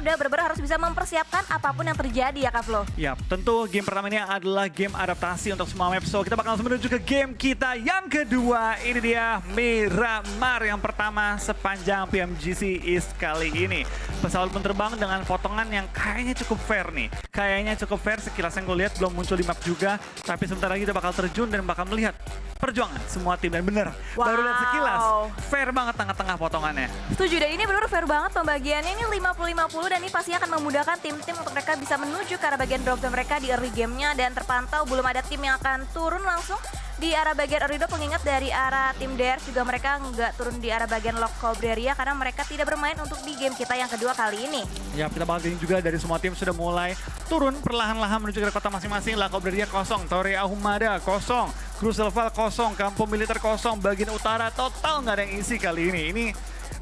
udah benar-benar harus bisa mempersiapkan apapun yang terjadi ya Kak Flo. Ya, tentu game pertama ini adalah game adaptasi untuk semua map. So, kita bakal langsung menuju ke game kita yang kedua. Ini dia Miramar yang pertama sepanjang PMGC East kali ini. Pesawat pun terbang dengan potongan yang kayaknya cukup fair nih. Kayaknya cukup fair, sekilas yang gue lihat belum muncul di map juga. Tapi sebentar lagi kita bakal terjun dan bakal melihat perjuangan semua tim. Dan bener, baru lihat sekilas, fair banget tengah-tengah potongannya. Setuju, dan ini benar-benar fair banget pembagiannya. Ini 50-50 dan ini pastinya akan memudahkan tim-tim untuk mereka bisa menuju ke arah bagian drop zone mereka di early gamenya. Dan terpantau belum ada tim yang akan turun langsung di arah bagian early drop. Mengingat dari arah tim DRS juga mereka nggak turun di arah bagian lock Cobreria karena mereka tidak bermain untuk di game kita yang kedua kali ini. Ya, kita bakal lihat juga dari semua tim sudah mulai turun perlahan-lahan menuju ke kota masing-masing. La Cobreria kosong, Torre Ahumada kosong, Cruzelval kosong, Kampung Militer kosong, bagian utara total nggak ada yang isi kali ini. Ini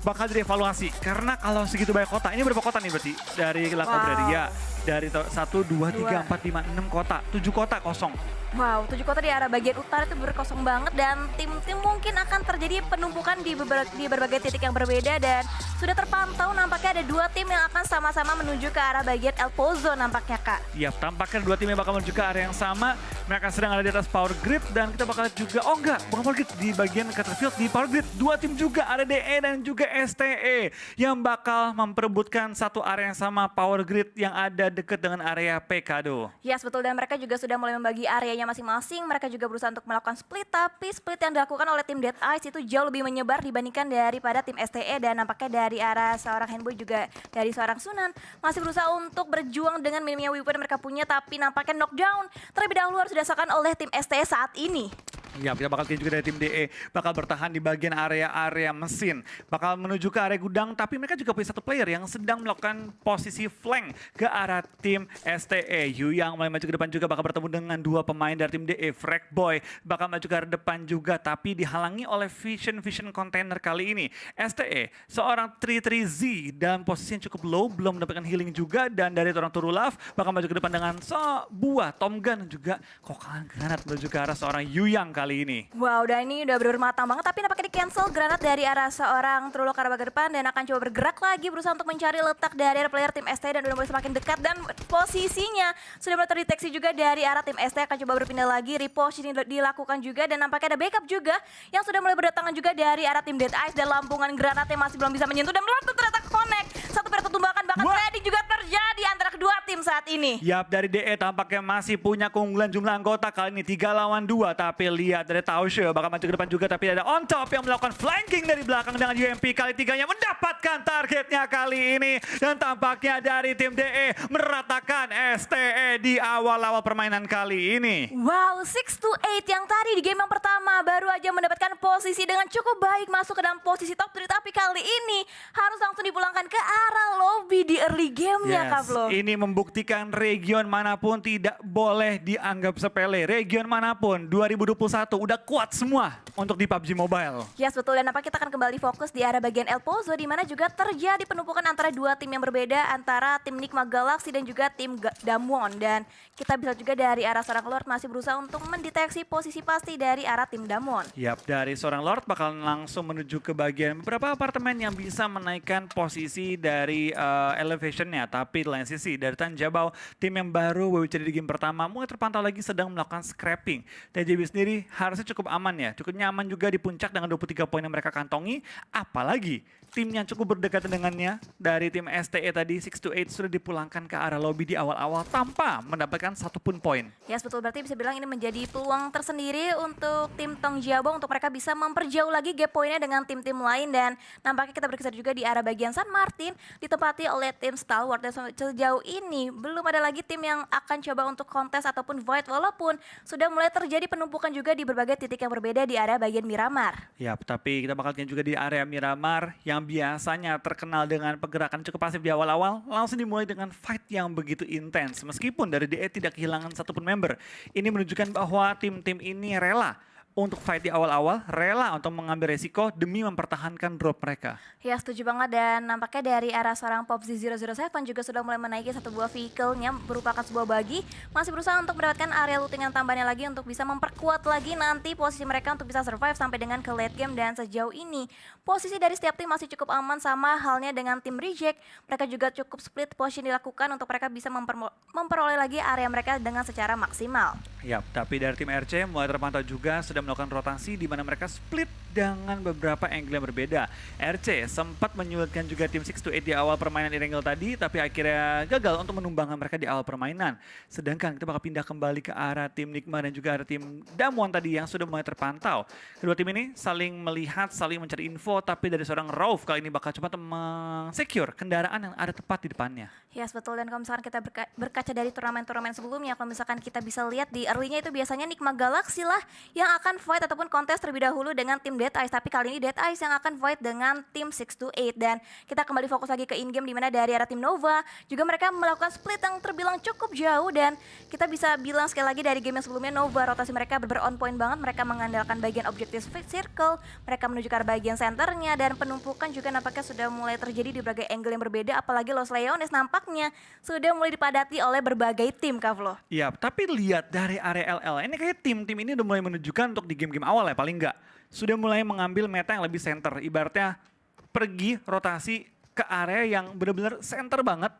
bakal jadi evaluasi karena kalau segitu banyak kota, ini berapa kota nih berarti dari La Cobreria? Dari 1, 2, 3, 4, 5, 6 kota, 7 kota kosong. Wow, 7 kota di arah bagian utara itu berkosong banget dan tim-tim mungkin akan terjadi penumpukan di berbagai titik yang berbeda dan sudah terpantau nampaknya ada 2 tim yang akan sama-sama menuju ke arah bagian El Pozo nampaknya Kak. Iya, tampaknya 2 tim yang bakal menuju ke area yang sama. Mereka sedang ada di atas Power Grid dan kita bakal juga, oh enggak, bukan Power Grid, di bagian Cutterfield di Power Grid. 2 tim juga, ada DE dan juga STE yang bakal memperebutkan satu area yang sama, Power Grid yang ada dekat dengan area Pekado. Yes, betul, dan mereka juga sudah mulai membagi areanya masing-masing. Mereka juga berusaha untuk melakukan split, tapi split yang dilakukan oleh tim Dead Eyes itu jauh lebih menyebar dibandingkan daripada tim STE. Dan nampaknya dari arah seorang Handboy juga dari seorang Sunan masih berusaha untuk berjuang dengan minimnya weapon yang mereka punya, tapi nampaknya knockdown terlebih dahulu harus dirasakan oleh tim STE saat ini. Ya, kita bakal lihat juga dari tim DE bakal bertahan di bagian area-area mesin. Bakal menuju ke area gudang, tapi mereka juga punya satu player yang sedang melakukan posisi flank ke arah tim STE. Yu yang mulai maju ke depan juga bakal bertemu dengan 2 pemain dari tim DE. Boy bakal maju ke arah depan juga, tapi dihalangi oleh vision container kali ini. STE, seorang 3-3Z dalam posisi yang cukup low, belum mendapatkan healing juga. Dan dari orang Turulaf bakal maju ke depan dengan sebuah Tom Gun juga kokalan granat menuju ke arah seorang Yu yang kali ini. Wow, dan ini udah benar-benar matang banget, tapi nampaknya di cancel granat dari arah seorang Trullo ke arah bagian depan dan akan coba bergerak lagi berusaha untuk mencari letak dari arah player tim ST dan udah mulai semakin dekat dan posisinya sudah mulai terdeteksi juga dari arah tim ST. Akan coba berpindah lagi, repost ini dilakukan juga dan nampaknya ada backup juga yang sudah mulai berdatangan juga dari arah tim Dead Eyes dan lampungan granatnya masih belum bisa menyentuh dan meletup ternyata connect. Satu pertumbakan bahkan trading juga terjadi antara kedua tim saat ini. Yap, dari DE tampaknya masih punya keunggulan jumlah anggota kali ini 3 lawan 2, tapi lihat dari Taushe bakal maju ke depan juga, tapi ada on top yang melakukan flanking dari belakang dengan UMP kali 3-nya mendapatkan targetnya kali ini. Dan tampaknya dari tim DE meratakan STE di awal-awal permainan kali ini. Wow, 6-8 yang tadi di game yang pertama baru aja mendapatkan posisi dengan cukup baik masuk ke dalam posisi top 3, tapi kali ini harus langsung dipulangkan ke arah lobby di early game-nya Kak Flo. Ini membuktikan region manapun tidak boleh dianggap sepele. Region manapun 2021 udah kuat semua untuk di PUBG Mobile. Yes, betul, dan nampaknya kita akan kembali fokus di arah bagian El Pozo di mana juga terjadi penumpukan antara 2 tim yang berbeda, antara tim Nigma Galaxy dan juga tim Damwon. Dan kita bisa juga dari arah seorang Lord masih berusaha untuk mendeteksi posisi pasti dari arah tim Damwon. Yap, dari seorang Lord bakal langsung menuju ke bagian beberapa apartemen yang bisa menaikkan posisi dari elevationnya. Tapi di lain sisi dari Tanjabau, tim yang baru WWCD di game pertama mulai terpantau lagi sedang melakukan scrapping. TJB sendiri harusnya cukup aman ya, cukup nyaman juga di puncak dengan 23 poin yang mereka kantongi. Apalagi tim yang cukup berdekatan dengannya dari tim STE tadi 6-8 sudah dipulangkan ke arah lobby di awal-awal tanpa mendapatkan satupun poin. Yes, betul, berarti bisa bilang ini menjadi peluang tersendiri untuk tim Tongjiabao untuk mereka bisa memperjauh lagi gap poinnya dengan tim-tim lain. Dan nampaknya kita bergeser juga di arah bagian San Martin ditempati oleh tim Stalwart. Dan sejauh ini belum ada lagi tim yang akan coba untuk kontes ataupun void, walaupun sudah mulai terjadi penumpukan juga di berbagai titik yang berbeda di area bagian Miramar. Ya, tapi kita bakal lihat juga di area Miramar yang biasanya terkenal dengan pergerakan cukup pasif di awal-awal, langsung dimulai dengan fight yang begitu intens. Meskipun dari DE tidak kehilangan satupun member, ini menunjukkan bahwa tim-tim ini rela untuk fight di awal-awal, rela untuk mengambil resiko demi mempertahankan drop mereka. Ya setuju banget, dan nampaknya dari arah seorang Popzi 007 juga sudah mulai menaiki satu buah vehicle-nya berupakan sebuah buggy. Masih berusaha untuk mendapatkan area looting yang tambahannya lagi untuk bisa memperkuat lagi nanti posisi mereka untuk bisa survive sampai dengan ke late game. Dan sejauh ini posisi dari setiap tim masih cukup aman, sama halnya dengan tim Reject. Mereka juga cukup split position dilakukan untuk mereka bisa memperoleh lagi area mereka dengan secara maksimal. Yap, tapi dari tim RC mulai terpantau juga sudah melakukan rotasi di mana mereka split dengan beberapa angle yang berbeda. RC sempat menyulitkan juga tim 628 di awal permainan Erangel tadi, tapi akhirnya gagal untuk menumbangkan mereka di awal permainan. Sedangkan kita bakal pindah kembali ke arah tim Nigma dan juga arah tim Damwon tadi yang sudah mulai terpantau. Kedua tim ini saling melihat, saling mencari info, tapi dari seorang Rauf kali ini bakal coba men-secure kendaraan yang ada tepat di depannya. Yes betul, dan kalau misalkan kita berkaca dari turnamen-turnamen sebelumnya, kalau misalkan kita bisa lihat di early-nya itu biasanya Nigma Galaxy lah yang akan fight ataupun kontes terlebih dahulu dengan tim Dead Eyes. Tapi kali ini Dead Eyes yang akan fight dengan tim 628. Dan kita kembali fokus lagi ke in-game, dimana dari arah tim Nova juga mereka melakukan split yang terbilang cukup jauh. Dan kita bisa bilang sekali lagi dari game yang sebelumnya, Nova rotasi mereka on point banget. Mereka mengandalkan bagian objective circle, mereka menuju ke arah bagian centernya, dan penumpukan juga nampaknya sudah mulai terjadi di berbagai angle yang berbeda. Apalagi Los Leones nampaknya sudah mulai dipadati oleh berbagai tim, Kavlo. Iya, tapi lihat dari area LL, ini kayak tim-tim ini udah mulai menunjukkan untuk di game-game awal ya paling enggak. Sudah mulai mengambil meta yang lebih center, ibaratnya pergi rotasi ke area yang benar-benar center banget,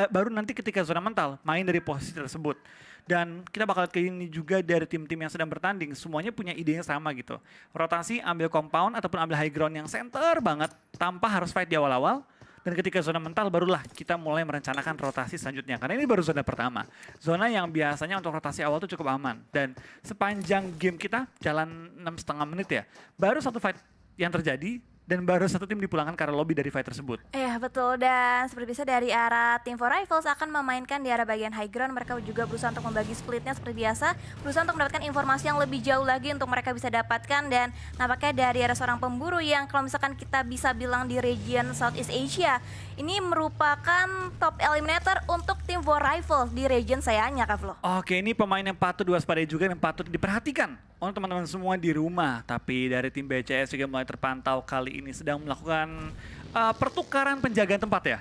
baru nanti ketika zona mental main dari posisi tersebut. Dan kita bakal lihat kayak ini juga dari tim-tim yang sedang bertanding, semuanya punya ide yang sama gitu. Rotasi, ambil compound ataupun ambil high ground yang center banget tanpa harus fight di awal-awal. Dan ketika zona mental barulah kita mulai merencanakan rotasi selanjutnya. Karena ini baru zona pertama. Zona yang biasanya untuk rotasi awal tuh cukup aman. Dan sepanjang game kita jalan 6,5 menit ya, baru satu fight yang terjadi. Dan baru satu tim dipulangkan karena lobby dari fight tersebut. Iya betul, dan seperti biasa dari arah tim For Rivals akan memainkan di arah bagian high ground. Mereka juga berusaha untuk membagi splitnya seperti biasa, berusaha untuk mendapatkan informasi yang lebih jauh lagi untuk mereka bisa dapatkan. Dan nampaknya dari arah seorang pemburu yang kalau misalkan kita bisa bilang di region Southeast Asia, ini merupakan top eliminator untuk tim For Rivals di region sayanya, Kavlo. Oke, ini pemain yang patut diwaspadai juga dan patut diperhatikan untuk teman-teman semua di rumah. Tapi dari tim BCS juga mulai terpantau kali ini sedang melakukan pertukaran penjagaan tempat ya.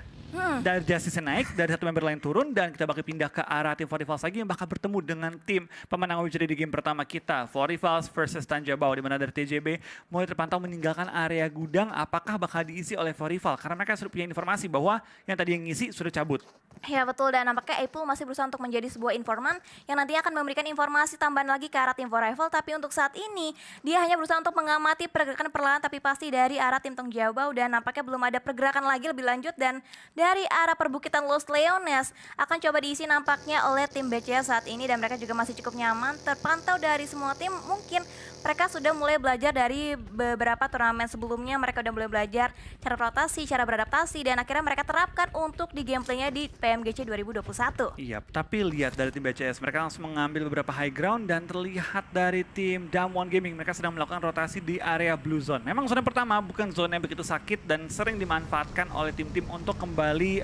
Dari Justice naik, dari satu member lain turun, dan kita bakal pindah ke arah tim For Rivals lagi yang bakal bertemu dengan tim pemenang WCD di game pertama kita. For Rivals versus Tanjabao, di mana dari TJB mulai terpantau meninggalkan area gudang. Apakah bakal diisi oleh For Rivals? Karena mereka sudah punya informasi bahwa yang tadi yang ngisi sudah cabut. Ya betul, dan nampaknya Apple masih berusaha untuk menjadi sebuah informan yang nantinya akan memberikan informasi tambahan lagi ke arah tim For Rivals. Tapi untuk saat ini dia hanya berusaha untuk mengamati pergerakan perlahan tapi pasti dari arah tim Tanjabao, dan nampaknya belum ada pergerakan lagi lebih lanjut. Dan dari arah perbukitan Los Leones akan coba diisi nampaknya oleh tim BCS saat ini, dan mereka juga masih cukup nyaman terpantau dari semua tim. Mungkin mereka sudah mulai belajar dari beberapa turnamen sebelumnya, mereka udah mulai belajar cara rotasi, cara beradaptasi, dan akhirnya mereka terapkan untuk di gameplaynya di PMGC 2021. Iya, tapi lihat dari tim BCS, mereka langsung mengambil beberapa high ground, dan terlihat dari tim Damwon Gaming, mereka sedang melakukan rotasi di area Blue Zone. Memang zona pertama bukan zona yang begitu sakit dan sering dimanfaatkan oleh tim-tim untuk kembali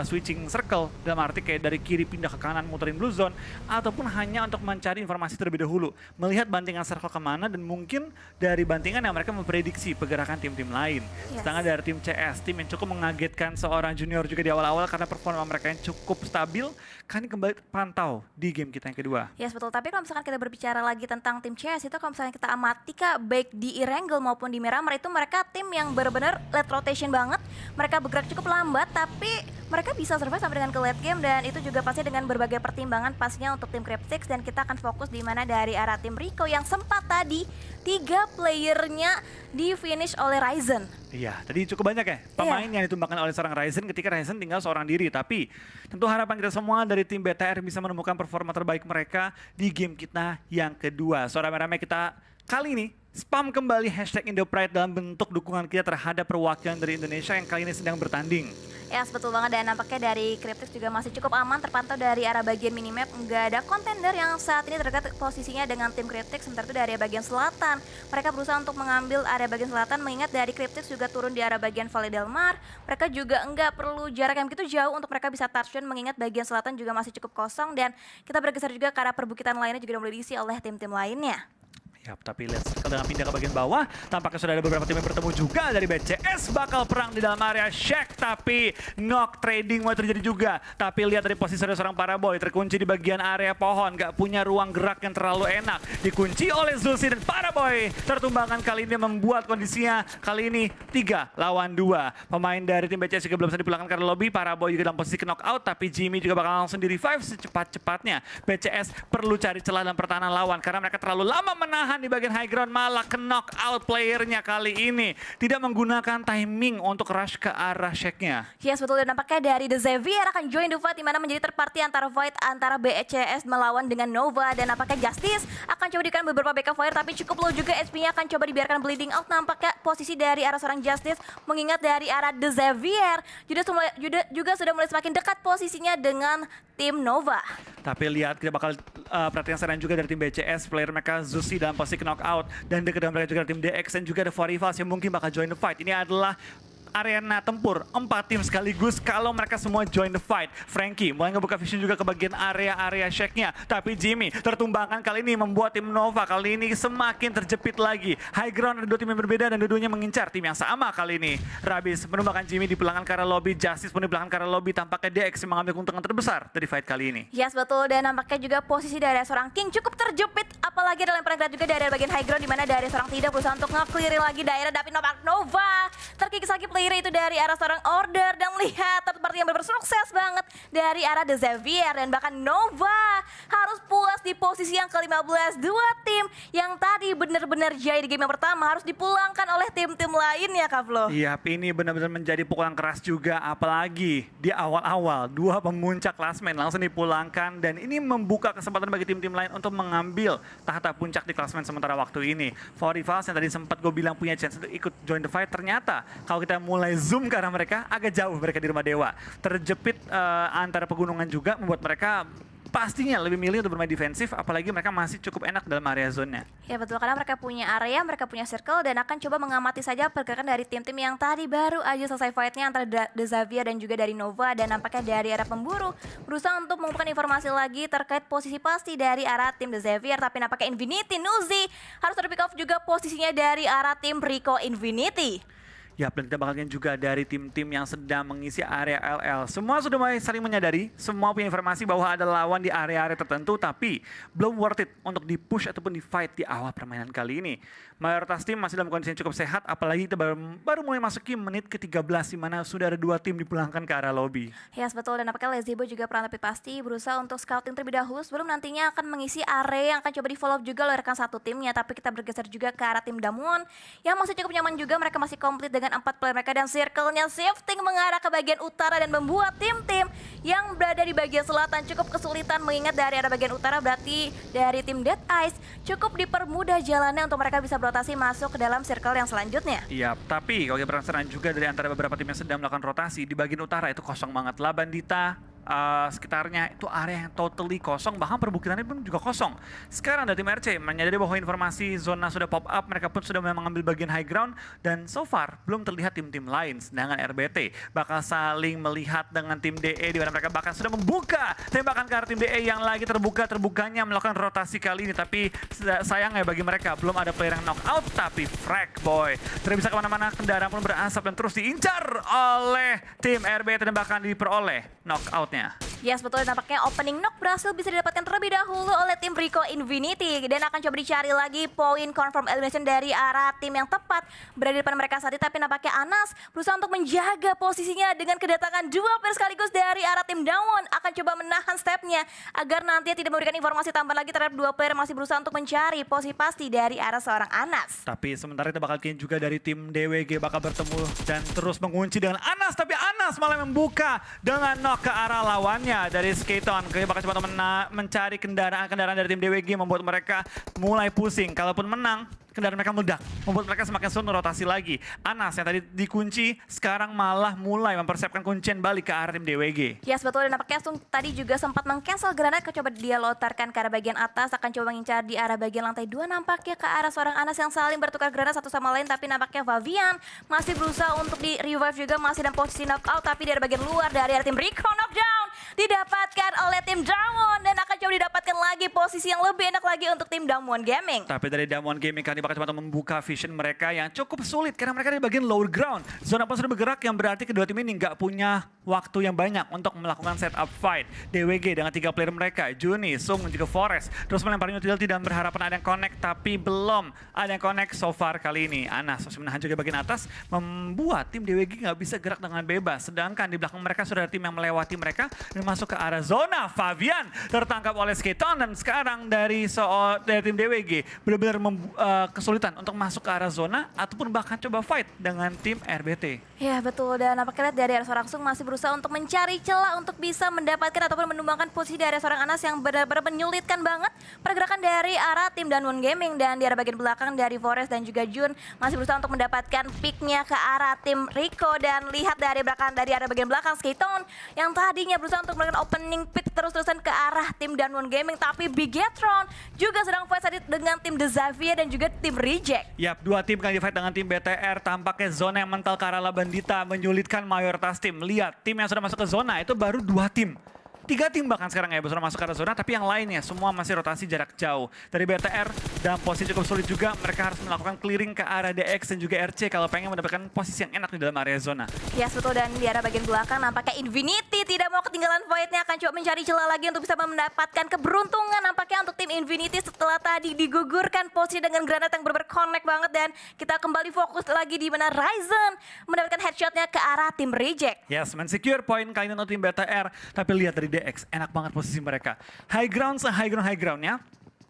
switching circle, dalam arti kayak dari kiri pindah ke kanan muterin Blue Zone, ataupun hanya untuk mencari informasi terlebih dahulu, melihat bantingan circle kemana, dan mungkin dari bantingan yang mereka memprediksi pergerakan tim-tim lain. Yes. Sedangkan dari tim CS, tim yang cukup mengagetkan seorang junior juga di awal-awal karena performa mereka yang cukup stabil, kan kembali pantau di game kita yang kedua. Yes betul, tapi kalau misalkan kita berbicara lagi tentang tim CS itu, kalau misalnya kita amati Kak, baik di Erangel maupun di Miramar itu mereka tim yang benar-benar late rotation banget. Mereka bergerak cukup lambat tapi mereka bisa survive sampai dengan ke late game, dan itu juga pasti dengan berbagai pertimbangan pastinya untuk tim Cryptix. Dan kita akan fokus di mana dari arah tim Rico yang sempat tadi 3 playernya di finish oleh Ryzen. Iya, tadi cukup banyak ya pemain yang ditumbangkan oleh seorang Ryzen ketika Ryzen tinggal seorang diri. Tapi tentu harapan kita semua dari tim BTR bisa menemukan performa terbaik mereka di game kita yang kedua. So rame-rame kita kali ini spam kembali hashtag Indopride dalam bentuk dukungan kita terhadap perwakilan dari Indonesia yang kali ini sedang bertanding. Ya yes, betul banget, dan nampaknya dari Cryptix juga masih cukup aman terpantau dari arah bagian minimap. Nggak ada kontender yang saat ini terdekat posisinya dengan tim Cryptix, sementara itu dari area bagian selatan. Mereka berusaha untuk mengambil area bagian selatan, mengingat dari Cryptix juga turun di arah bagian Valle del Mar. Mereka juga nggak perlu jarak yang begitu jauh untuk mereka bisa touchdown, mengingat bagian selatan juga masih cukup kosong. Dan kita bergeser juga ke arah perbukitan lainnya juga mulai diisi oleh tim-tim lainnya. Yap, tapi lihat circle dengan pindah ke bagian bawah. Tampaknya sudah ada beberapa tim yang bertemu juga dari BCS. Bakal perang di dalam area Shack, tapi knock trading mau terjadi juga. Tapi lihat dari posisi ada seorang Paraboy terkunci di bagian area pohon. Gak punya ruang gerak yang terlalu enak. Dikunci oleh Zulsi dan Paraboy. Tertumbangkan kali ini membuat kondisinya kali ini 3 lawan 2. Pemain dari tim BCS juga belum bisa dipulangkan karena lobby. Paraboy juga dalam posisi knockout, tapi Jimmy juga bakal langsung di revive secepat-cepatnya. BCS perlu cari celah dalam pertahanan lawan karena mereka terlalu lama menahan di bagian high ground, malah ke knock out playernya kali ini. Tidak menggunakan timing untuk rush ke arah Shack-nya. Yes, betul. Dan nampaknya dari The Xavier akan join the fight, di mana menjadi terparty antara fight antara BCS melawan dengan Nova. Dan nampaknya Justice akan coba diberikan beberapa backup fire, tapi cukup low juga HP-nya, akan coba dibiarkan bleeding out. Nampaknya posisi dari arah seorang Justice, mengingat dari arah The Xavier juga sudah mulai semakin dekat posisinya dengan tim Nova. Tapi lihat kita bakal perhatian serangan juga dari tim BCS, player mereka Zusi dalam posisi knockout, dan dekat dengan mereka juga ada tim DX dan juga ada Forivals yang mungkin bakal join the fight. Ini adalah arena tempur 4 tim sekaligus kalau mereka semua join the fight. Frankie mulai ngebuka vision juga ke bagian area Shack-nya, tapi Jimmy tertumbangkan kali ini membuat tim Nova kali ini semakin terjepit lagi. High ground ada 2 tim yang berbeda dan dua-duanya mengincar tim yang sama kali ini. Rabis menumbangkan Jimmy di belakang ke arah lobby, Justice pun di belakang ke arah lobby. Tampaknya DX yang mengambil keuntungan terbesar dari fight kali ini. Yes, betul. Dan nampaknya juga posisi dari seorang King cukup terjepit, apalagi dalam perang juga dari bagian high ground, di mana dari seorang tidak berusaha untuk nge-clearing lagi daerah, tapi Nova terkikis lagi player itu dari arah seorang Order. Dan melihat seperti yang bersukses banget dari arah The Xavier, dan bahkan Nova harus puas di posisi yang ke-15. 2 tim yang tadi benar-benar jaya di game yang pertama harus dipulangkan oleh tim-tim lainnya, Kak Flo. Iya, ini benar-benar menjadi pukulan keras juga, apalagi di awal-awal 2 pemuncak klasmen langsung dipulangkan, dan ini membuka kesempatan bagi tim-tim lain untuk mengambil tahta puncak di klasmen sementara waktu ini. Forivals yang tadi sempat gue bilang punya chance untuk ikut join the fight, ternyata kalau kita mulai zoom ke arah mereka, agak jauh mereka di rumah dewa. Terjepit antara pegunungan juga membuat mereka pastinya lebih milih untuk bermain defensif, apalagi mereka masih cukup enak dalam area zone-nya. Ya betul, karena mereka punya area, mereka punya circle, dan akan coba mengamati saja pergerakan dari tim-tim yang tadi baru aja selesai fight-nya antara The Xavier dan juga dari Nova. Dan nampaknya dari arah pemburu berusaha untuk mengumpulkan informasi lagi terkait posisi pasti dari arah tim The Xavier, tapi nampaknya Infinity Nuzi harus ter-pick off juga posisinya dari arah tim Rico Infinity. Ya, dan kita bakal lihat juga dari tim-tim yang sedang mengisi area LL. Semua sudah mulai saling menyadari, semua punya informasi bahwa ada lawan di area-area tertentu, tapi belum worth it untuk di-push ataupun di-fight di awal permainan kali ini. Mayoritas tim masih dalam kondisi yang cukup sehat, apalagi kita baru mulai masuki menit ke-13, di mana sudah ada 2 tim dipulangkan ke arah lobby. Yes, betul. Dan nampaknya Lezebo juga pernah tapi pasti berusaha untuk scouting terlebih dahulu sebelum nantinya akan mengisi area yang akan coba di-follow juga oleh rekan satu timnya. Tapi kita bergeser juga ke arah tim Damwon yang masih cukup nyaman juga. Mereka masih komplit dengan 4 player mereka, dan circle-nya shifting mengarah ke bagian utara dan membuat tim-tim yang berada di bagian selatan cukup kesulitan, mengingat dari arah bagian utara berarti dari tim Dead Eyes cukup dipermudah jalannya untuk mereka bisa rotasi masuk ke dalam circle yang selanjutnya. Iya, tapi kalau kita penasaran juga dari antara beberapa tim yang sedang melakukan rotasi di bagian utara itu kosong banget. La Bandita, sekitarnya itu area yang totally kosong, bahkan perbukitannya pun juga kosong. Sekarang dari tim RC menyadari bahwa informasi zona sudah pop up, mereka pun sudah mengambil bagian high ground, dan so far belum terlihat tim-tim lain. Sedangkan RBT bakal saling melihat dengan tim DE, di mana mereka bahkan sudah membuka tembakan ke arah tim DE yang lagi terbukanya melakukan rotasi kali ini. Tapi sayangnya bagi mereka belum ada player yang knock out, tapi Frag Boy tidak bisa kemana-mana, kendaraan pun berasap dan terus diincar oleh tim RBT dan bahkan diperoleh knockout-nya. Yes, betul. Nampaknya opening knock berhasil bisa didapatkan terlebih dahulu oleh tim Rico Infinity, dan akan coba dicari lagi poin confirm elimination dari arah tim yang tepat berada di depan mereka saat ini. Tapi nampaknya Anas berusaha untuk menjaga posisinya dengan kedatangan 2 player sekaligus dari arah tim Damwon, akan coba menahan stepnya agar nantinya tidak memberikan informasi tambahan lagi terhadap 2 player yang masih berusaha untuk mencari posisi pasti dari arah seorang Anas. Tapi sementara kita bakal lihat juga dari tim DWG bakal bertemu dan terus mengunci dengan Anas, tapi Anas malah membuka dengan knock ke arah lawannya dari Skaton. Kita bakal coba mencari kendaraan dari tim DWG, membuat mereka mulai pusing. Kalaupun menang, kendaraan mereka meledak, membuat mereka semakin sulit rotasi lagi. Anas yang tadi dikunci sekarang malah mulai mempersiapkan kuncian balik ke arah tim DWG. Yes, betul. Dan nampaknya Sung tadi juga sempat meng-cancel granat, coba dia lontarkan ke arah bagian atas, akan coba mengincar di arah bagian lantai 2, nampaknya ke arah seorang Anas yang saling bertukar granat satu sama lain. Tapi nampaknya Vavian masih berusaha untuk di revive juga, masih dalam posisi knockout, tapi dari bagian luar dari arah tim Rico knockdown didapatkan oleh tim Damwon dan akan coba didapatkan lagi posisi yang lebih enak lagi untuk tim Damwon Gaming. Tapi dari Damwon Gaming kali ini bakal coba membuka vision mereka yang cukup sulit karena mereka di bagian lower ground. Zona pun sudah bergerak yang berarti kedua tim ini nggak punya waktu yang banyak untuk melakukan setup fight. DWG dengan 3 player mereka, Juni, Sung, dan juga Forest. Terus melempar utility dan berharapan ada yang connect, tapi belum ada yang connect so far kali ini. Anas masih menahan juga bagian atas, membuat tim DWG nggak bisa gerak dengan bebas. Sedangkan di belakang mereka sudah ada tim yang melewati mereka dan masuk ke arah zona. Fabian tertangkap oleh Sketon dan sekarang dari tim DWG benar-benar kesulitan untuk masuk ke arah zona ataupun bahkan coba fight dengan tim RBT. Ya betul, dan nampaknya lihat dari arah seorang Sung masih berusaha untuk mencari celah untuk bisa mendapatkan ataupun menumbangkan posisi dari seorang Anas yang benar-benar menyulitkan banget pergerakan dari arah tim Damwon Gaming. Dan di arah bagian belakang dari Forest dan juga Jun masih berusaha untuk mendapatkan picknya ke arah tim Rico. Dan lihat dari arah bagian belakang Sketon yang tadinya berusaha untuk melakukan opening pick terus-terusan ke arah tim Damwon Gaming, tapi Bigetron juga sedang fight tadi dengan tim The Xavier dan juga tim Reject. Yap, dua tim kali fight dengan tim BTR. Tampaknya zona yang mental ke arah Labandita menyulitkan mayoritas tim. Lihat, tim yang sudah masuk ke zona itu baru 2 tim. 3 tim bahkan sekarang ya sudah masuk ke arah zona, tapi yang lainnya semua masih rotasi jarak jauh. Dari BTR dalam posisi cukup sulit juga, mereka harus melakukan clearing ke arah DX dan juga RC kalau pengen mendapatkan posisi yang enak di dalam area zona. Ya betul, dan di arah bagian belakang nampaknya Infinity tidak mau ketinggalan fight-nya, akan coba mencari celah lagi untuk bisa mendapatkan keberuntungan nampaknya untuk tim Infinity setelah tadi digugurkan posisi dengan granat yang connect banget. Dan kita kembali fokus lagi di mana Ryzen mendapatkan headshotnya ke arah tim Reject. Yes, men-secure point kali ini untuk tim BTR, tapi lihat dari DX, enak banget posisi mereka. High groundnya,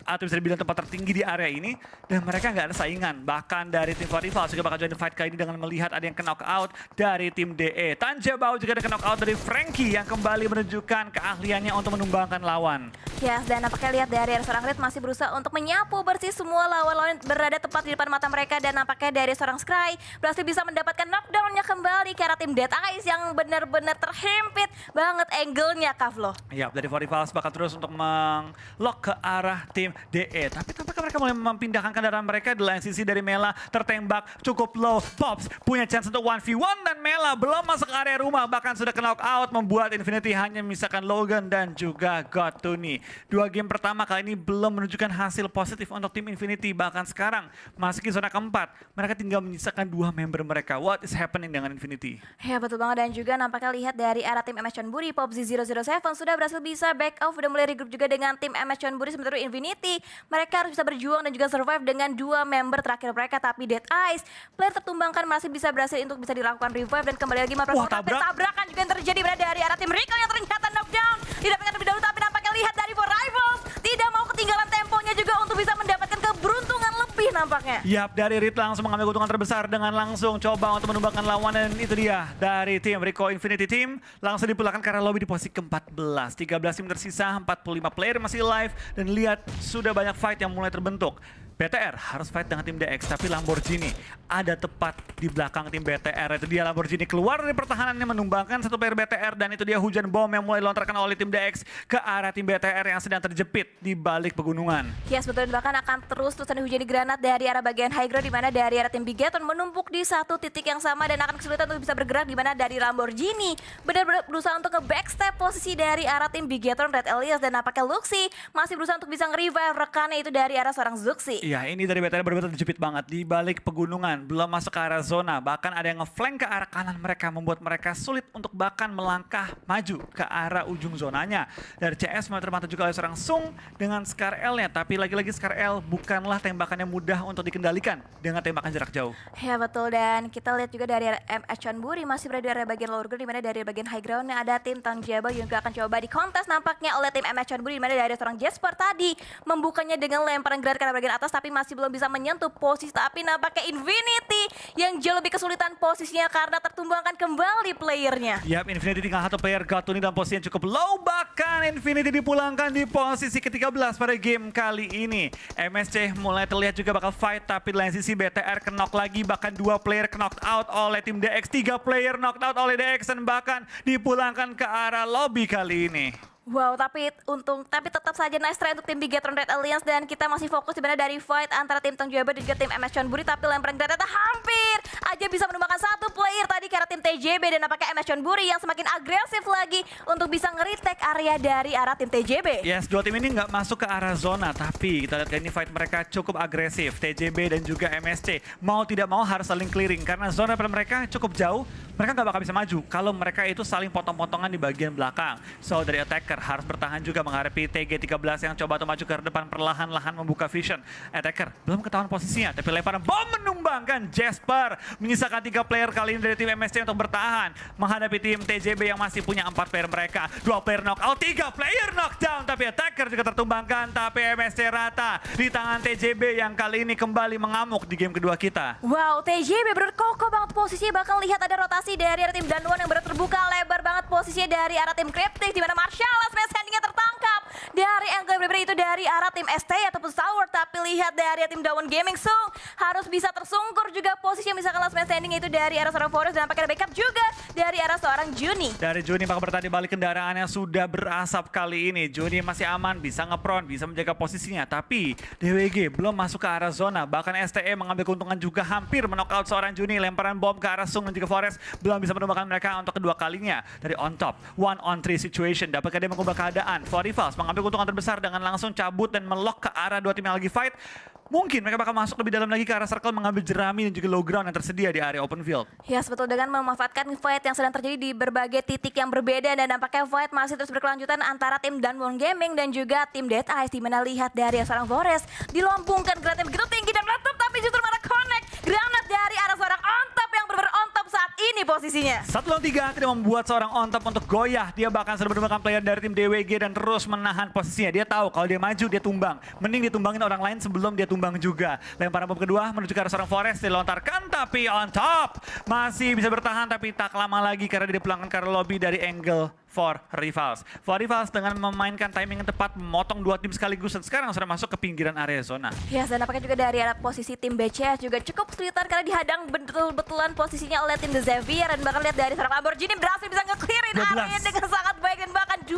atau bisa dibilang tempat tertinggi di area ini, dan mereka nggak ada saingan. Bahkan dari tim Rival juga bakal join fight kali ini dengan melihat ada yang knock out dari tim DE. Tanja Bau juga ada knock out dari Frankie yang kembali menunjukkan keahliannya untuk menumbangkan lawan. Yes, dan nampaknya lihat dari seorang Red masih berusaha untuk menyapu bersih semua lawan-lawan berada tepat di depan mata mereka. Dan nampaknya dari seorang Scry berhasil bisa mendapatkan knockdown-nya kembali ke arah tim Dead Eyes yang benar-benar terhimpit banget angle-nya, Kavlo. Ya, dari Rivals bakal terus untuk meng-lock ke arah tim DE. Tapi tampaknya mereka mulai memindahkan kendaraan mereka. Di lain sisi dari Mela tertembak cukup low. Pops punya chance untuk 1v1 dan Mela belum masuk area rumah. Bahkan sudah knock out, membuat Infinity hanya memisahkan Logan dan juga Godtuni. 2 game pertama kali ini belum menunjukkan hasil positif untuk tim Infinity. Bahkan sekarang masuk ke zona keempat. Mereka tinggal menyisakan 2 member mereka. What is happening dengan Infinity? Ya betul banget, dan juga nampaknya lihat dari arah tim MS Chonburi, Popzi 007 sudah berhasil bisa back off, udah mulai regroup juga dengan tim MS Chonburi. Sementara Infinity mereka harus bisa berjuang dan juga survive dengan 2 member terakhir mereka. Tapi Dead Eyes, player tertumbangkan, masih bisa berhasil untuk bisa dilakukan revive dan kembali lagi tabrakan juga yang terjadi berada dari arah tim Rico yang ternyata knockdown didapatkan lebih dahulu. Tapi nampaknya lihat dari For Rivals tidak mau ketinggalan temponya juga untuk bisa mendapatkan keberuntungan lebih nampaknya. Yap, dari Rit langsung mengambil keuntungan terbesar dengan langsung coba untuk menumbangkan lawan. Dan itu dia dari tim Rico Infinity Team langsung dipulangkan ke arah lobby di posisi ke-14. 13 tim tersisa, 45 player masih live, dan lihat sudah banyak fight yang mulai terbentuk. BTR harus fight dengan tim DX, tapi Lamborghini ada tepat di belakang tim BTR. Itu dia Lamborghini keluar dari pertahanannya menumbangkan 1 player BTR, dan itu dia hujan bom yang mulai dilontarkan oleh tim DX ke arah tim BTR yang sedang terjepit di balik pegunungan. Yes, betul, bahkan akan terus-terusan dihujani granat dari arah bagian high ground, di mana dari arah tim Bigetron menumpuk di satu titik yang sama dan akan kesulitan untuk bisa bergerak, di mana dari Lamborghini benar-benar berusaha untuk nge-backstep posisi dari arah tim Bigetron Red Elias. Dan nampaknya Luxi masih berusaha untuk bisa nge-revive rekannya itu dari arah seorang Zuxi. Iya, ini dari BTR benar-benar terjepit banget di balik pegunungan, belum masuk ke arah zona. Bahkan ada yang nge-flank ke arah kanan mereka, membuat mereka sulit untuk bahkan melangkah maju ke arah ujung zonanya. Dari CS mulai terpantau juga oleh seorang Sung dengan Scar L-nya, tapi lagi-lagi Scar L bukanlah tembakan yang mudah untuk dikendalikan dengan tembakan jarak jauh. Ya betul, dan kita lihat juga dari MS Chonburi masih berada di area bagian lower ground, di mana dari bagian high groundnya ada tim Tangjaba yang juga akan coba di kontes nampaknya oleh tim MS Chonburi, di mana dari seorang Jasper tadi membukanya dengan lemparan granat ke arah bagian atas, tapi masih belum bisa menyentuh posisi. Tapi nampaknya Infinity yang jauh lebih kesulitan posisinya karena tertumbangkan kembali playernya. Yap, Infinity tinggal 1 player, Godtuni dalam posisi yang cukup low. Bahkan Infinity dipulangkan di posisi ke-13 pada game kali ini. MSC mulai terlihat juga bakal fight, tapi di lain sisi BTR knock lagi, bahkan 2 player knocked out oleh tim DX, 3 player knocked out oleh DX, dan bahkan dipulangkan ke arah lobby kali ini. Wow, tapi tetap saja nice try untuk tim Bigetron Red Alliance dan kita masih fokus di mana dari fight antara tim Tong Jaber dan juga tim MS Chonburi, tapi lemparan granat hampir aja bisa menumbangkan satu player tadi karena tim TJB dan nampaknya MS Chonburi yang semakin agresif lagi untuk bisa nge-retake area dari arah tim TJB. Yes, dua tim ini nggak masuk ke arah zona, tapi kita lihat ini fight mereka cukup agresif. TJB dan juga MSC mau tidak mau harus saling clearing karena zona pada mereka cukup jauh. Mereka nggak bakal bisa maju kalau mereka itu saling potong-potongan di bagian belakang. So dari attacker harus bertahan juga menghadapi TG13 yang coba maju ke depan perlahan-lahan membuka vision. Attacker belum ketahuan posisinya, tapi lemparan bom menumbangkan Jasper. Menyisakan 3 player kali ini dari tim MSC untuk bertahan menghadapi tim TJB yang masih punya 4 player mereka. 2 player knockout, 3 player knockdown, tapi attacker juga tertumbangkan. Tapi MSC rata di tangan TJB yang kali ini kembali mengamuk di game kedua kita. Wow, TJB bener kokoh banget posisinya, bahkan lihat ada rotasi dari arah tim Danwon yang benar terbuka lebar banget posisinya dari arah tim Cryptic, di mana Marshall smash handingnya tertangkap dari angle yang berbeda itu dari arah tim ST ataupun Sour, tapi lihat dari tim Danwon Gaming Sung harus bisa tersungkur juga posisinya misalkan last man standing itu dari arah seorang Forest dan pakai backup juga dari arah seorang Juni. Dari Juni bakal bertahan di balik kendaraannya sudah berasap kali ini. Juni masih aman, bisa ngepron, bisa menjaga posisinya, tapi DWG belum masuk ke arah zona. Bahkan STE mengambil keuntungan juga hampir menokauts seorang Juni. Lemparan bom ke arah Sung dan juga Forest belum bisa menumbangkan mereka untuk kedua kalinya. Dari on top, 1-on-3 situation. Dapatkah dia mengubah keadaan? Forifals mengambil keuntungan terbesar dengan langsung cabut dan melock ke arah dua tim yang lagi fight. Mungkin mereka bakal masuk lebih dalam lagi ke arah circle mengambil jerami dan juga low ground yang tersedia di area open field. Ya, yes, betul, dengan memanfaatkan fight yang sedang terjadi di berbagai titik yang berbeda dan nampaknya fight masih terus berkelanjutan antara tim Danwon Gaming dan juga tim Dead Eyes, di mana lihat dari seorang Forest dilompungkan granatnya begitu tinggi dan meletup, tapi justru malah connect granat dari arah seorang on top yang benar-benar on top saat ini posisinya. 1 lawan 3 tidak membuat seorang on top untuk goyah. Dia bahkan sudah menemukan player dari tim DWG dan terus menahan posisinya. Dia tahu kalau dia maju dia tumbang. Mending ditumbangin orang lain sebelum dia tumbang juga. Lemparan bom kedua menuju ke arah seorang Forest dilontarkan, tapi on top masih bisa bertahan, tapi tak lama lagi karena dia dipulangkan ke arah lobby dari angle for Rivals. For Rivals dengan memainkan timing yang tepat memotong 2 tim sekaligus dan sekarang sudah masuk ke pinggiran area zona. Yes, dan nampaknya juga dari arah posisi tim BCS juga cukup kesulitan karena dihadang betul-betulan posisinya oleh tim The Xavier, dan bahkan lihat dari seorang Lamborghini berhasil bisa nge-clearin area dengan sangat baik dan bahkan 12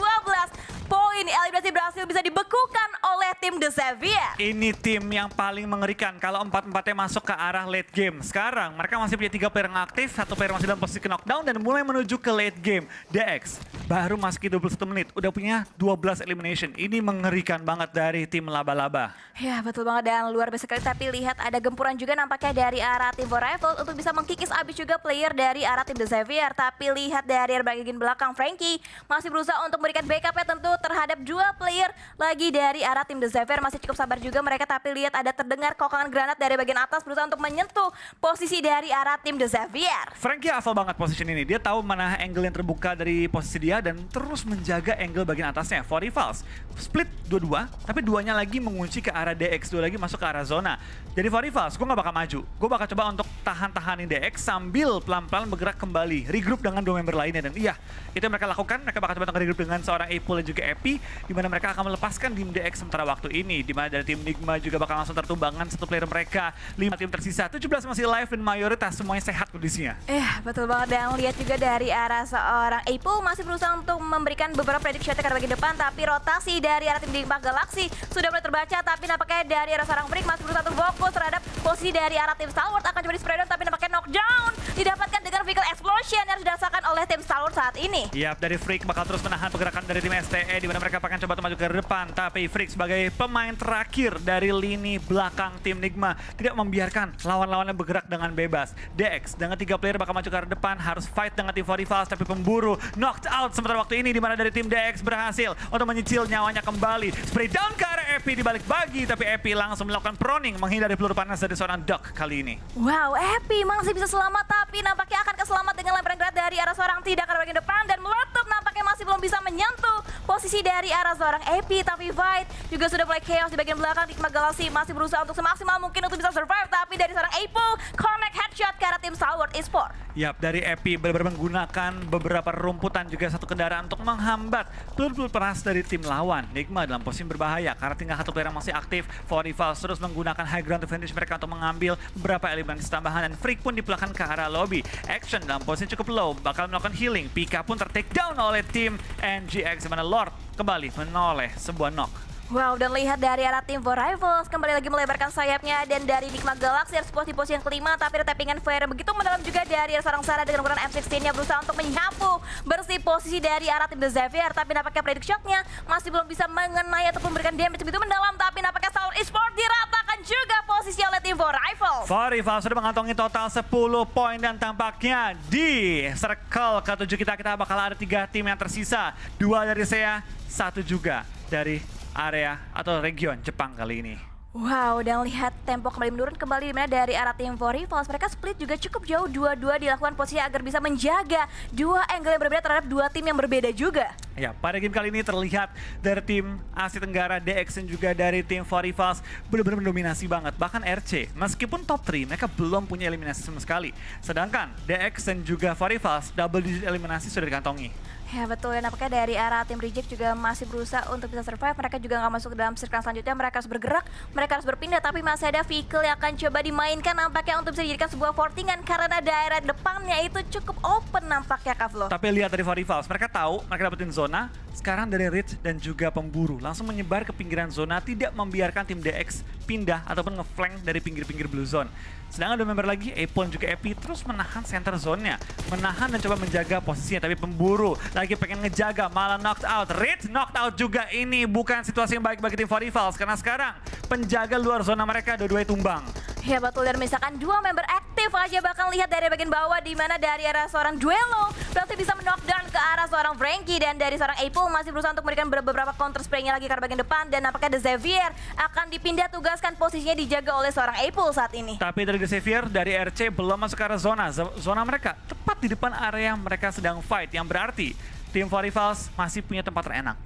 poin eliminasi berhasil bisa dibekukan oleh tim The Xavier. Ini tim yang paling mengerikan kalau 4-4-nya masuk ke arah late game. Sekarang mereka masih punya 3 player yang aktif, 1 player masih dalam posisi knockdown dan mulai menuju ke late game. DX baru masuki 21 menit, udah punya 12 elimination. Ini mengerikan banget dari tim laba-laba. Ya, betul banget dan luar biasa sekali. Tapi lihat ada gempuran juga nampaknya dari arah tim For Rivals untuk bisa mengkikis abis juga player dari arah tim The Xavier. Tapi lihat dari bagian belakang, Frankie masih berusaha untuk memberikan backup-nya tentu terhadap 2 player lagi dari arah tim The Xavier. Masih cukup sabar juga mereka, tapi lihat ada terdengar kokangan granat dari bagian atas berusaha untuk menyentuh posisi dari arah tim The Xavier. Frankie hafal banget posisi ini. Dia tahu mana angle yang terbuka dari posisi dia dan terus menjaga angle bagian atasnya. For Rivals split 2-2, tapi duanya lagi mengunci ke arah DX, 2 lagi masuk ke arah zona. Jadi For Rivals, gue gak bakal maju. Gue bakal coba untuk tahan-tahanin DX sambil pelan-pelan bergerak kembali. Regroup dengan 2 member lainnya. Dan iya, itu yang mereka lakukan. Mereka bakal coba untuk regroup dengan seorang Apple dan juga Epi, di mana mereka akan melepaskan tim DX sementara waktu ini. Di mana dari tim Nigma juga bakal langsung tertumbangkan 1 player mereka. 5 tim tersisa, 17 masih live dan mayoritas semuanya sehat kondisinya. Betul banget, dan lihat juga dari arah seorang Apple masih berusaha untuk memberikan beberapa prediction ke arah bagian depan, tapi rotasi dari arah tim Nigma Galaxy sudah mulai terbaca, tapi nampaknya dari arah seorang Freak masih berusaha untuk fokus terhadap posisi dari arah tim Stalwart, akan coba di spread down, tapi nampaknya knockdown didapatkan dengan vehicle explosion yang dirasakan oleh tim Stalwart saat ini. Yap, dari Freak bakal terus menahan pergerakan dari tim STE, di mana mereka akan coba maju ke depan, tapi Freak sebagai pemain terakhir dari lini belakang tim Nigma tidak membiarkan lawan-lawannya bergerak dengan bebas. DX dengan 3 player bakal maju ke arah depan, harus fight dengan tim For Rivals, tapi pemburu knocked out sementara waktu ini, di mana dari tim DX berhasil untuk menyicil nyawanya kembali. Spray down ke arah Epi dibalik bagi, tapi Epi langsung melakukan proning menghindari peluru panas dari seorang Duck kali ini. Wow, Epi masih bisa selamat, tapi nampaknya akan keselamat dengan lemparan granat dari arah seorang tidak ke arah bagian depan dan meletup, nampaknya masih belum bisa menyentuh posisi dari arah seorang Epi, tapi Fight juga sudah mulai chaos di bagian belakang. Nigma Galaxy masih berusaha untuk semaksimal mungkin untuk bisa survive, tapi dari seorang Apple connect headshot ke arah tim Stalwart Esports. Yap, dari Epi benar-benar menggunakan beberapa rumputan juga 1 kendaraan untuk menghambat peluru panas dari tim lawan. Nigma dalam posisi berbahaya karena tinggal 1 player yang masih aktif. For Rivals terus menggunakan high ground advantage mereka untuk mengambil beberapa eliminasi tambahan dan Freak pun dipulangkan ke arah lobby. Action dalam posisi cukup low, bakal melakukan healing. Pika pun ter-take down oleh tim NGX, di mana Lord kembali menoleh sebuah knock. Wow, dan lihat dari arah tim For Rivals kembali lagi melebarkan sayapnya, dan dari Enigma Galaxy harus posisi yang kelima, tapi ada tappingan Fire begitu mendalam juga dari seorang Sarah dengan ukuran M16-nya berusaha untuk menyapu bersih posisi dari arah tim The Xavier, tapi nampaknya predict shot-nya masih belum bisa mengenai ataupun memberikan damage begitu mendalam, tapi nampaknya Sour Esports diratakan juga posisi oleh tim For Rivals. For Rivals sudah mengantongi total 10 poin dan tampaknya di circle ke-7 kita bakal ada 3 tim yang tersisa. 2 dari SEA, 1 juga dari area atau region Jepang kali ini. Wow, dan lihat tempo kembali menurun kembali dimana dari arah tim For Rivals. Mereka split juga cukup jauh, 2-2 dilakukan posisi agar bisa menjaga 2 angle yang berbeda terhadap 2 tim yang berbeda juga. Ya, pada game kali ini terlihat dari tim Asia Tenggara, DX dan juga dari tim For Rivals benar-benar mendominasi banget. Bahkan RC, meskipun top 3, mereka belum punya eliminasi sama sekali. Sedangkan DX dan juga For Rivals double digit eliminasi sudah dikantongi. Ya betul, dan nampaknya dari arah tim Reject juga masih berusaha untuk bisa survive. Mereka juga nggak masuk ke dalam circle selanjutnya, mereka harus bergerak, mereka harus berpindah, tapi masih ada vehicle yang akan coba dimainkan nampaknya untuk bisa dijadikan sebuah fortingan karena daerah depannya itu cukup open nampaknya, Kavlo. Tapi lihat dari For Rivals, mereka tahu mereka dapetin zona, sekarang dari Rich dan juga pemburu langsung menyebar ke pinggiran zona, tidak membiarkan tim DX pindah ataupun ngeflank dari pinggir-pinggir blue zone. Sedangkan ada member lagi, Apple dan juga Epi terus menahan center zone-nya, menahan dan coba menjaga posisinya, tapi pemburu lagi pengen ngejaga, malah knocked out. Rich knocked out juga. Ini bukan situasi yang baik bagi tim For Rivals karena sekarang penjaga luar zona mereka dua-duanya tumbang. Ya betul, dan misalkan 2 member aktif aja, bahkan lihat dari bagian bawah di mana dari arah seorang Duelo berarti bisa knockdown ke arah seorang Frankie, dan dari seorang Apple masih berusaha untuk memberikan beberapa counter spray-nya lagi ke arah bagian depan, dan nampaknya The Xavier akan dipindah tugaskan posisinya dijaga oleh seorang Apple saat ini. Tapi dari The Xavier, dari RC belum masuk ke arah zona. Zona mereka tepat di depan area mereka sedang fight, yang berarti tim For Rivals masih punya tempat terenak.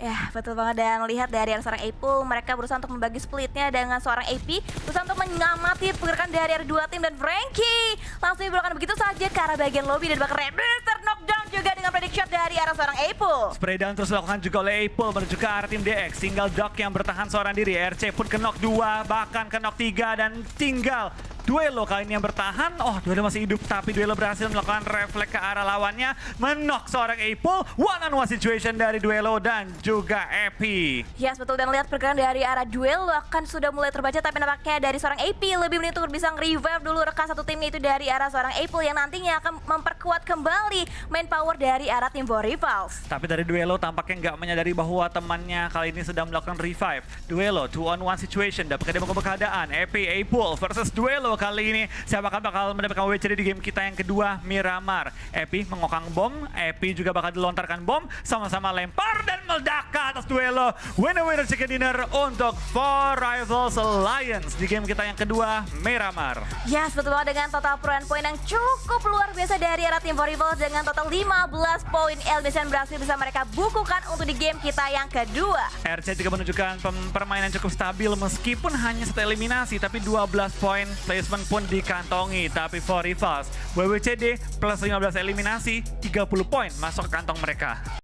Ya betul banget, dan lihat dari arah seorang Apple, mereka berusaha untuk membagi splitnya dengan seorang AP, berusaha untuk mengamati pergerakan dari arah 2 tim, dan Frankie langsung dibelokkan begitu saja ke arah bagian lobby, dan bahkan Red Blister knockdown juga dengan predict shot dari arah seorang Apple. Spray down terus dilakukan juga oleh Apple menuju ke arah tim DX. Tinggal Doc yang bertahan seorang diri. RC pun ke knock 2, bahkan ke knock 3, dan tinggal Duelo kali ini yang bertahan. Oh, Duelo masih hidup, tapi Duelo berhasil melakukan refleks ke arah lawannya, menok seorang Apple. One on one situation dari Duelo dan juga Epi. Yes betul, dan lihat pergerakan dari arah Duelo akan sudah mulai terbaca, tapi nampaknya dari seorang AP lebih menit untuk bisa nge-revive dulu rekan satu timnya itu dari arah seorang Apple yang nantinya akan memperkuat kembali main power dari arah tim For Rivals. Tapi dari Duelo tampaknya nggak menyadari bahwa temannya kali ini sedang melakukan revive. Duelo 2 on 1 situation, dapat dia mengubah keadaan. Epi, Apple versus Duelo kali ini. Siapa bakal mendapatkan WCD di game kita yang kedua, Miramar. Epi mengokang bom, Epi juga bakal dilontarkan bom, sama-sama lempar dan meledak ke atas Duelo. Winner chicken dinner untuk For Rivals Alliance di game kita yang kedua, Miramar. Yes betul banget, dengan total perolehan poin yang cukup luar biasa dari arah tim For Rivals dengan total 15 poin elimination berhasil bisa mereka bukukan untuk di game kita yang kedua. RC juga menunjukkan permainan cukup stabil meskipun hanya 1 eliminasi, tapi 12 poin placement pun dikantongi. Tapi For Rivals WWCD plus 15 eliminasi, 30 poin masuk ke kantong mereka.